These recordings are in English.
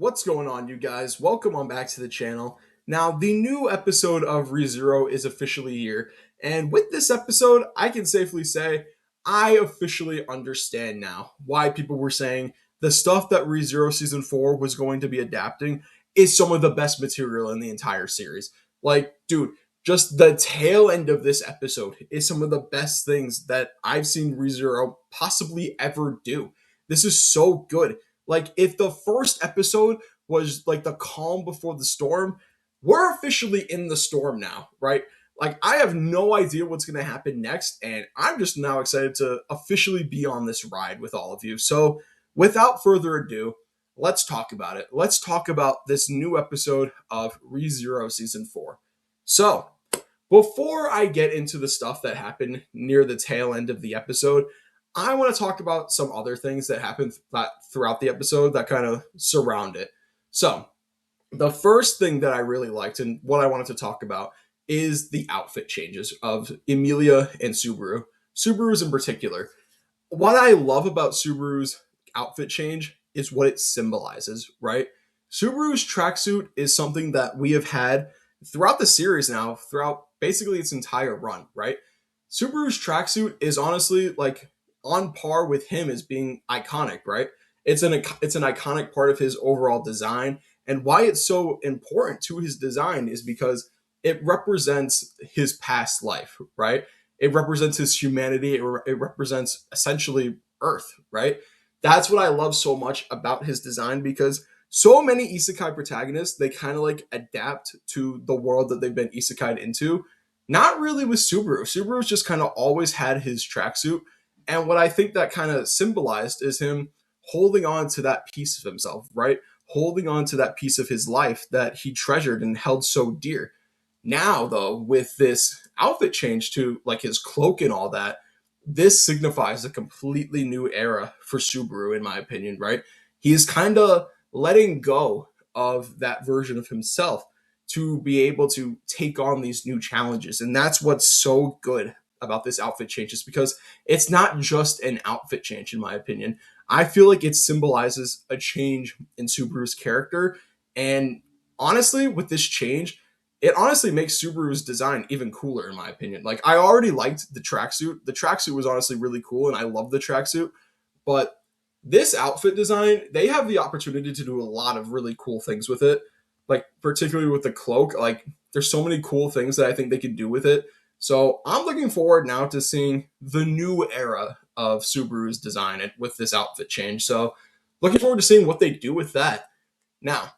What's going on, you guys? Welcome on back to the channel. Now, the new episode of ReZero is officially here, and with this episode, I can safely say I officially understand now why people were saying the stuff that ReZero Season 4 was going to be adapting is some of the best material in the entire series. Like, dude, just the tail end of this episode is some of the best things that I've seen ReZero possibly ever do. This is so good. Like, if the first episode was like the calm before the storm, we're officially in the storm now, right? Like, I have no idea what's going to happen next, and I'm just now excited to officially be on this ride with all of you. So, without further ado, let's talk about it. Let's talk about this new episode of ReZero Season 4. So, before I get into the stuff that happened near the tail end of the episode, I want to talk about some other things that happened throughout the episode that kind of surround it. So, the first thing that I really liked and what I wanted to talk about is the outfit changes of Emilia and Subaru. Subaru's in particular. What I love about Subaru's outfit change is what it symbolizes, right? Subaru's tracksuit is something that we have had throughout the series now, throughout basically its entire run, right? Subaru's tracksuit is honestly like on par with him as being iconic, right? It's an iconic part of his overall design, and why it's so important to his design is because it represents his past life, right? It represents his humanity. It represents essentially Earth, right? That's what I love so much about his design because so many isekai protagonists, they kind of like adapt to the world that they've been isekai'd into. Not really with Subaru. Subaru's just kind of always had his tracksuit. And what I think that kind of symbolized is him holding on to that piece of himself, right? Holding on to that piece of his life that he treasured and held so dear. Now, though, with this outfit change to like his cloak and all that, this signifies a completely new era for Subaru, in my opinion, right? He's kind of letting go of that version of himself to be able to take on these new challenges. And that's what's so good about this outfit change, is because it's not just an outfit change, in my opinion. I feel like it symbolizes a change in Subaru's character. And honestly, with this change, it honestly makes Subaru's design even cooler, in my opinion. Like, I already liked the tracksuit. The tracksuit was honestly really cool, and I love the tracksuit. But this outfit design, they have the opportunity to do a lot of really cool things with it. Like, particularly with the cloak. Like, there's so many cool things that I think they could do with it. So I'm looking forward now to seeing the new era of Subaru's design with this outfit change. So looking forward to seeing what they do with that. Now,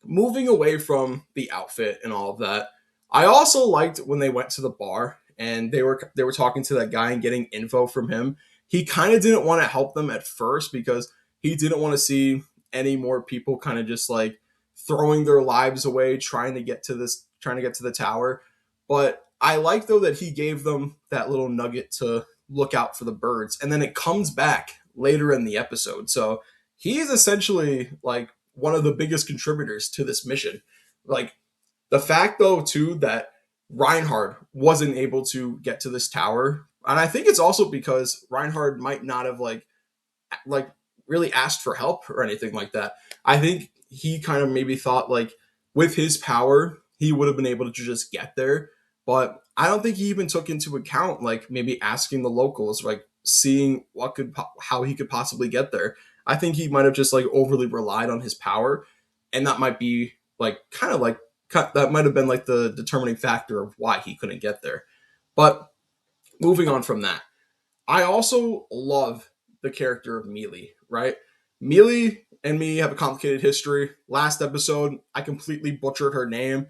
moving away from the outfit and all of that, I also liked when they went to the bar and they were talking to that guy and getting info from him. He kind of didn't want to help them at first because he didn't want to see any more people kind of just like throwing their lives away trying to get to the tower. But I like though that he gave them that little nugget to look out for the birds, and then it comes back later in the episode. So he's essentially like one of the biggest contributors to this mission. Like, the fact though too that Reinhard wasn't able to get to this tower, and I think it's also because Reinhard might not have like really asked for help or anything like that. I think he kind of maybe thought like with his power he would have been able to just get there, but I don't think he even took into account like maybe asking the locals, like seeing how he could possibly get there. I think he might have just like overly relied on his power, and that might be like kind of like that might have been like the determining factor of why he couldn't get there. But moving on from that, I also love the character of Meili, right? Meili and me have a complicated history. Last episode, I completely butchered her name.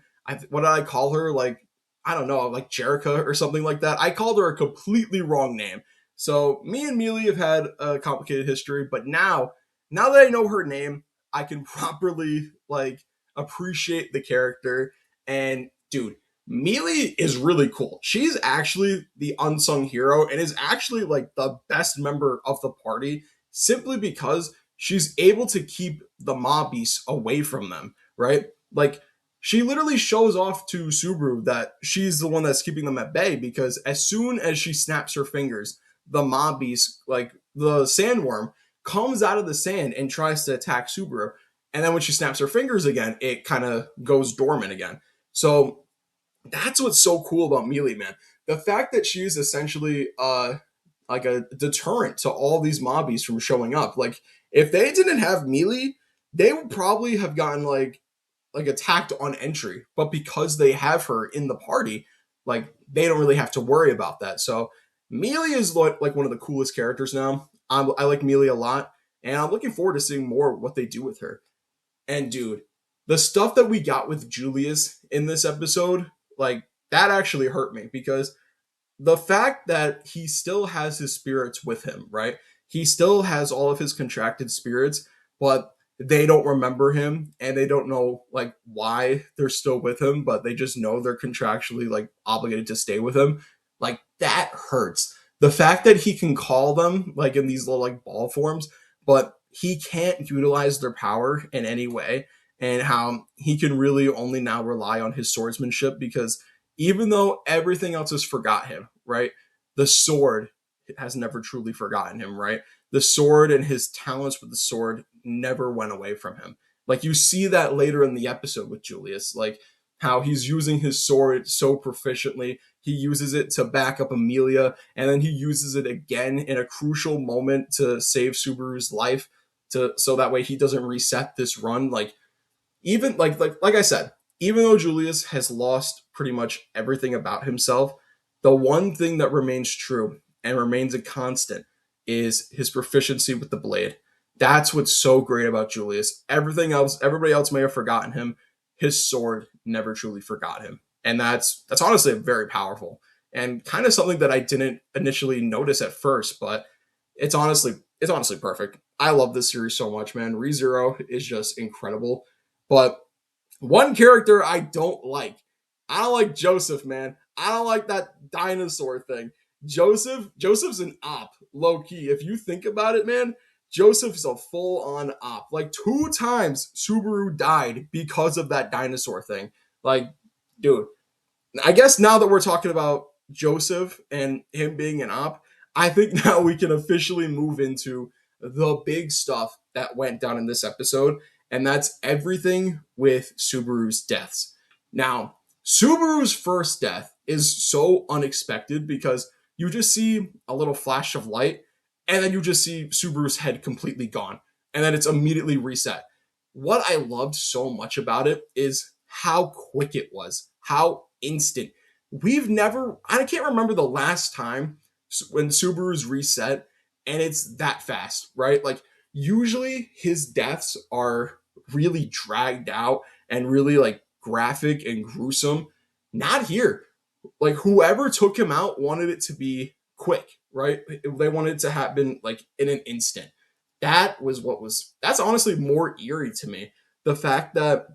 What did I call her? Like, I don't know, like Jerica or something like that. I called her a completely wrong name. So me and Meili have had a complicated history, but now that I know her name, I can properly like appreciate the character. And dude, Meili is really cool. She's actually the unsung hero and is actually like the best member of the party simply because she's able to keep the mob beasts away from them, right? Like, she literally shows off to Subaru that she's the one that's keeping them at bay because as soon as she snaps her fingers, the mob beast, like the sandworm, comes out of the sand and tries to attack Subaru. And then when she snaps her fingers again, it kind of goes dormant again. So that's what's so cool about Meili, man. The fact that she's essentially like a deterrent to all these mobbies from showing up. Like if they didn't have Meili, they would probably have gotten like attacked on entry. But because they have her in the party, like they don't really have to worry about that. So Meili is like one of the coolest characters now. I like Meili a lot, and I'm looking forward to seeing more what they do with her. And dude, the stuff that we got with Julius in this episode, like that actually hurt me because the fact that he still has his spirits with him, right? He still has all of his contracted spirits, but they don't remember him and they don't know like why they're still with him, but they just know they're contractually like obligated to stay with him. Like that hurts. The fact that he can call them like in these little like ball forms, but he can't utilize their power in any way, and how he can really only now rely on his swordsmanship because even though everything else has forgot him, right? The sword has never truly forgotten him, right? The sword and his talents with the sword never went away from him. Like you see that later in the episode with Julius, like how he's using his sword so proficiently. He uses it to back up Amelia, and then he uses it again in a crucial moment to save Subaru's life, to so that way he doesn't reset this run. Like even like I said, even though Julius has lost pretty much everything about himself, the one thing that remains true and remains a constant is his proficiency with the blade. That's what's so great about Julius. Everything else, everybody else may have forgotten him. His sword never truly forgot him. And that's honestly very powerful and kind of something that I didn't initially notice at first, but it's honestly perfect. I love this series so much, man. ReZero is just incredible. But one character I don't like Joseph, man. I don't like that dinosaur thing. Joseph's an op, low key. If you think about it, man, Joseph's a full on op. Like two times Subaru died because of that dinosaur thing. Like, dude, I guess now that we're talking about Joseph and him being an op, I think now we can officially move into the big stuff that went down in this episode, and that's everything with Subaru's deaths. Now, Subaru's first death is so unexpected because you just see a little flash of light, and then you just see Subaru's head completely gone, and then it's immediately reset. What I loved so much about it is how quick it was, how instant. I can't remember the last time when Subaru's reset and it's that fast, right? Like, usually his deaths are really dragged out and really like graphic and gruesome. Not here. Like, whoever took him out wanted it to be quick, right? They wanted it to happen like in an instant. That's honestly more eerie to me. The fact that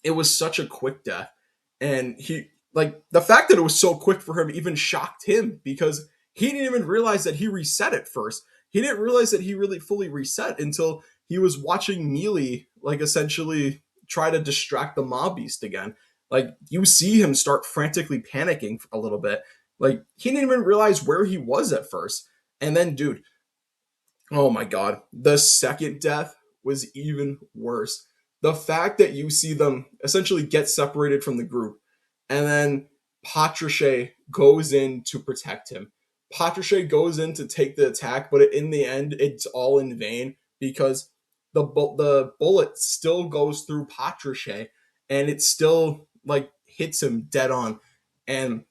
it was such a quick death, and the fact that it was so quick for him even shocked him because he didn't even realize that he reset at first. He didn't realize that he really fully reset until he was watching Meili like essentially try to distract the mob beast again. Like you see him start frantically panicking a little bit. Like he didn't even realize where he was at first. And then dude, oh my god, the second death was even worse. The fact that you see them essentially get separated from the group, and then Patricia goes in to protect him. Patricia goes in to take the attack, but in the end, it's all in vain because the bullet still goes through Patricia, and it still like hits him dead on. And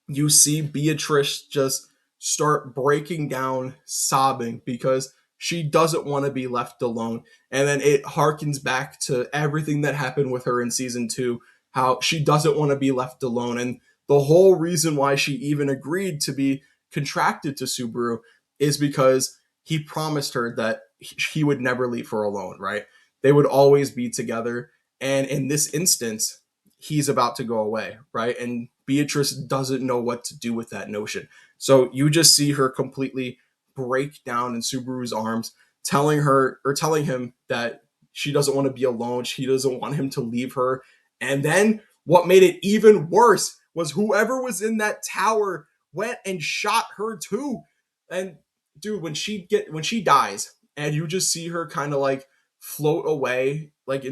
you see Beatrice just start breaking down, sobbing because she doesn't want to be left alone. And then it harkens back to everything that happened with her in season 2, how she doesn't want to be left alone. And the whole reason why she even agreed to be contracted to Subaru is because he promised her that he would never leave her alone, right? They would always be together. And in this instance, he's about to go away, right? And Beatrice doesn't know what to do with that notion. So you just see her completely break down in Subaru's arms, telling him that she doesn't want to be alone. She doesn't want him to leave her. And then what made it even worse was whoever was in that tower went and shot her too. And dude, when she dies and you just see her kind of like float away like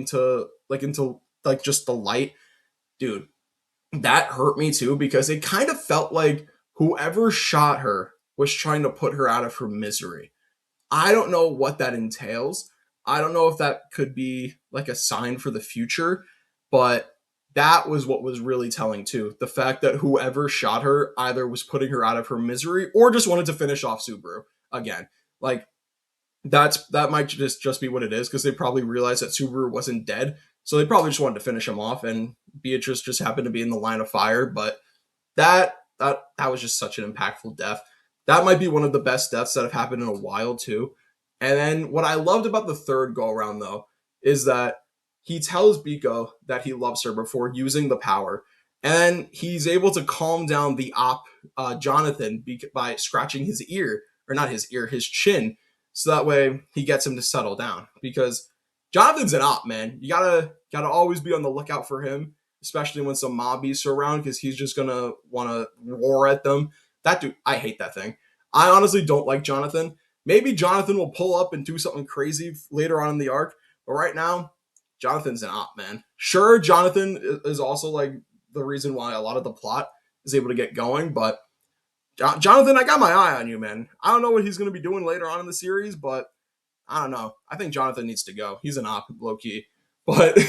just the light, dude, that hurt me too because it kind of felt like whoever shot her was trying to put her out of her misery. I don't know what that entails. I don't know if that could be like a sign for the future, but that was what was really telling too. The fact that whoever shot her either was putting her out of her misery or just wanted to finish off Subaru again. Like that might just be what it is because they probably realized that Subaru wasn't dead, so they probably just wanted to finish him off, and Beatrice just happened to be in the line of fire. But that was just such an impactful death. That might be one of the best deaths that have happened in a while too. And then what I loved about the third go around though is that he tells Biko that he loves her before using the power, and then he's able to calm down the Jonathan by scratching his ear, or not his ear, his chin, so that way he gets him to settle down. Because Jonathan's an op, man. You gotta always be on the lookout for him, especially when some mobbies are around, because he's just gonna want to roar at them. That dude, I hate that thing. I honestly don't like Jonathan. Maybe Jonathan will pull up and do something crazy later on in the arc, but right now, Jonathan's an op, man. Sure, Jonathan is also like the reason why a lot of the plot is able to get going, but Jonathan, I got my eye on you, man. I don't know what he's going to be doing later on in the series, but I don't know. I think Jonathan needs to go. He's an op, low key. But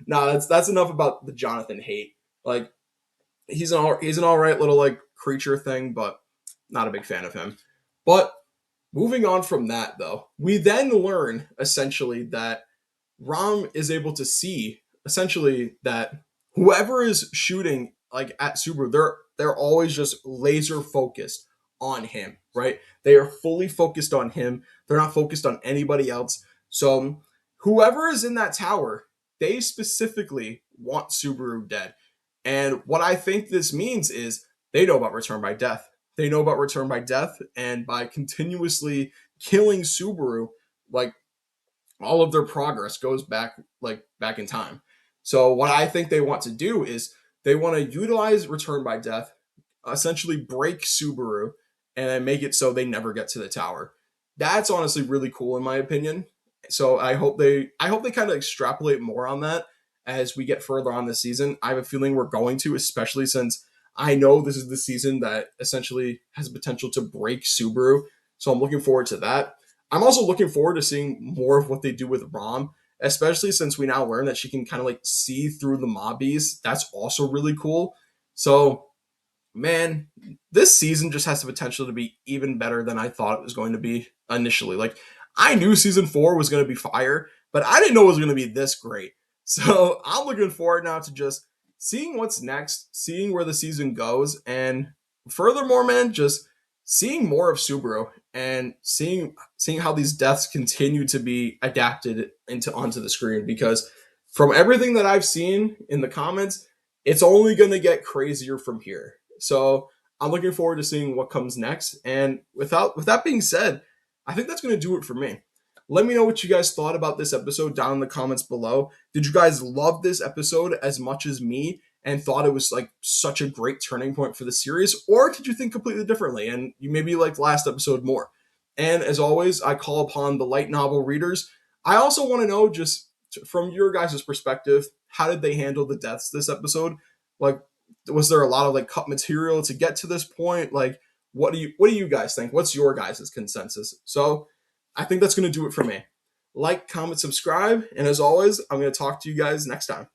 no, that's enough about the Jonathan hate. Like he's an all right little like creature thing, but not a big fan of him. But moving on from that, though, we then learn essentially that Ram is able to see essentially that whoever is shooting like at Subaru, they're always just laser focused on him, right? They are fully focused on him. They're not focused on anybody else. So whoever is in that tower, they specifically want Subaru dead. And what I think this means is they know about Return by Death. They know about Return by Death, and by continuously killing Subaru, like all of their progress goes back in time. So what I think they want to do is they want to utilize Return by Death, essentially break Subaru, and then make it so they never get to the tower. That's honestly really cool in my opinion. So I hope they kind of extrapolate more on that as we get further on this season. I have a feeling we're going to, especially since I know this is the season that essentially has potential to break Subaru. So I'm looking forward to that. I'm also looking forward to seeing more of what they do with Rom, especially since we now learn that she can kind of like see through the mobbies. That's also really cool. So, man, this season just has the potential to be even better than I thought it was going to be initially. Like, I knew season 4 was going to be fire, but I didn't know it was going to be this great. So I'm looking forward now to just seeing what's next, seeing where the season goes, and furthermore, man, just seeing more of Subaru and seeing how these deaths continue to be adapted onto the screen. Because from everything that I've seen in the comments, it's only going to get crazier from here. So I'm looking forward to seeing what comes next. And with that being said, I think that's going to do it for me. Let me know what you guys thought about this episode down in the comments below. Did you guys love this episode as much as me and thought it was like such a great turning point for the series? Or did you think completely differently and you maybe liked last episode more? And as always, I call upon the light novel readers. I also want to know, just from your guys' perspective, how did they handle the deaths this episode? Like, was there a lot of like cut material to get to this point? Like, what do you guys think? What's your guys' consensus? So I think that's going to do it for me. Like, comment, subscribe, and as always, I'm going to talk to you guys next time.